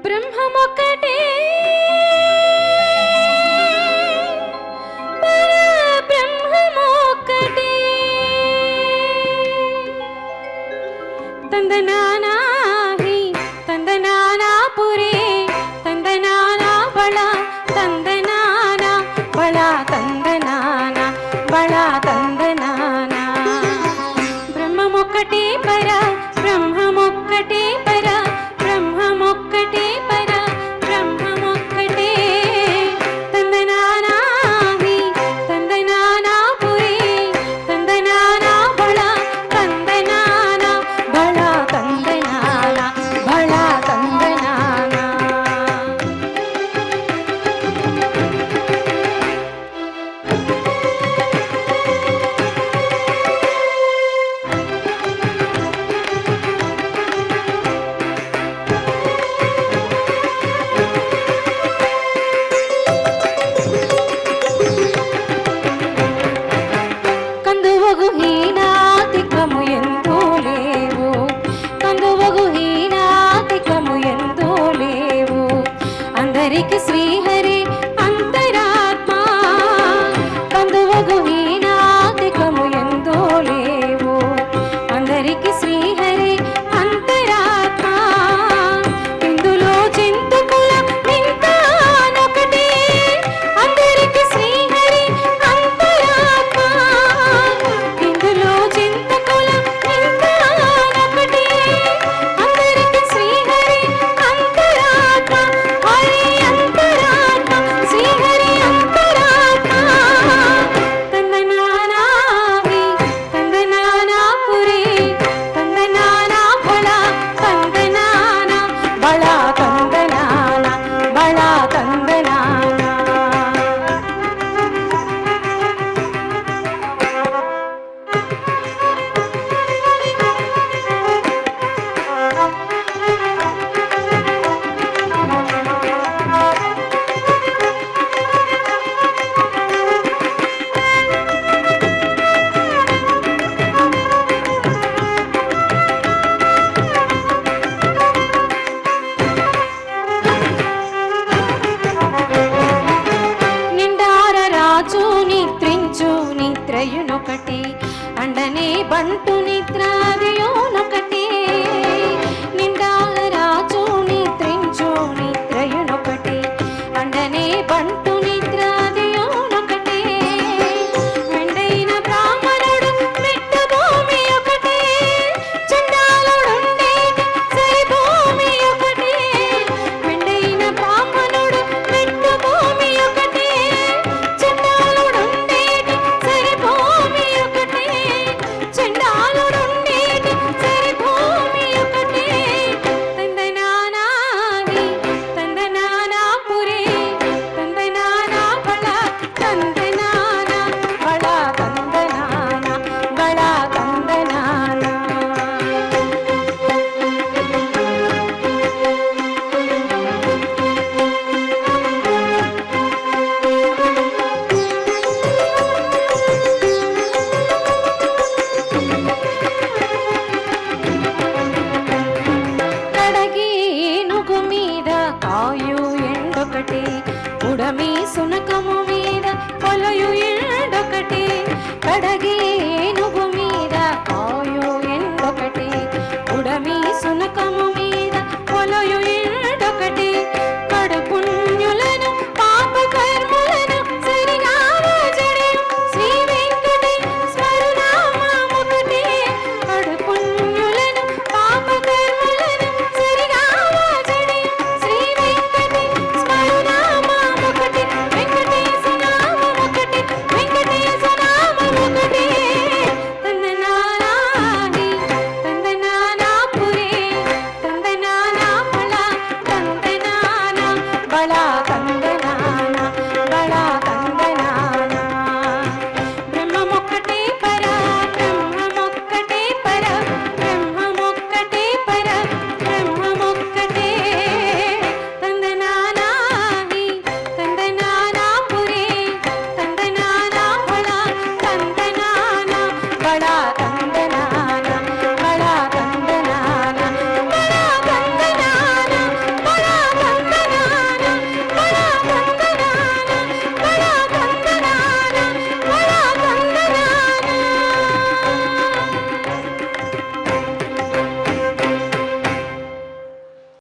బ్రహ్మమొక్కటే బ్రహ్మమొక్కటే తందనానా హి తందనానా పురే తందనానా బళ తందనానా బళ తందనానా బళ తందనానా బ్రహ్మమొక్కటే పర బ్రహ్మమొక్కటే పర బ్రహ్మమొక్కటే పర బ్రహ్మమొక్కటే తందనానా హి తందనానా పురే తందనానా బళ తందనానా బళ తందనానా బళ తందనానా కందువగు హీనాతికము ఎంతో లేవు కందువగు హీనాతికము ఎంతో లేవు అందరికి శ్రీహరి అంతరాత్మ కందువగు హీనాతికము ఎంతో లేవు అందరికి శ్రీహరి అంతరాత్మ ఇందులో చింతకుల వింతానొకటే అందరికి శ్రీహరి అంతరాత్మ ఇందులో చింతకుల వింతానొకటే అందరికి శ్రీహరి అంతరాత్మ హరి అంతరాత్మ శ్రీహరి అంతరాత్మ తందనానా హి తందనానా పురే తందనానా బళ తందనానా బళ తందనానా బళ తందనానా నిండార రాజు నిద్రించు నిద్రయునొకటే అండనే బంటు నిద్రాదియోనొకటే నిండార రాజు నిద్రించు నిద్రయునొకటే అండనే బంటు నిద్రాదియోనొకటే మెండైన బ్రాహ్మణుడు మెట్ట భూమి ఒకటే చండాలుడుండేటి సరి భూమి ఒకటే మెండైన బ్రాహ్మణుడు మెట్ట భూమి ఒకటే చండాలుడుండేటి సరి భూమి ఒకటే చండాలుడుండేటి సరి భూమి ఒకటే తందనానా హి తందనానా పురే తందనానా బళ తందనానా బళ తందనానా బళ తందనానా కడగి ఏనుగు మీద కాయు ఎండొకటే ఉడమి సునకము మీద పొలయు ఎండొకటే కడగి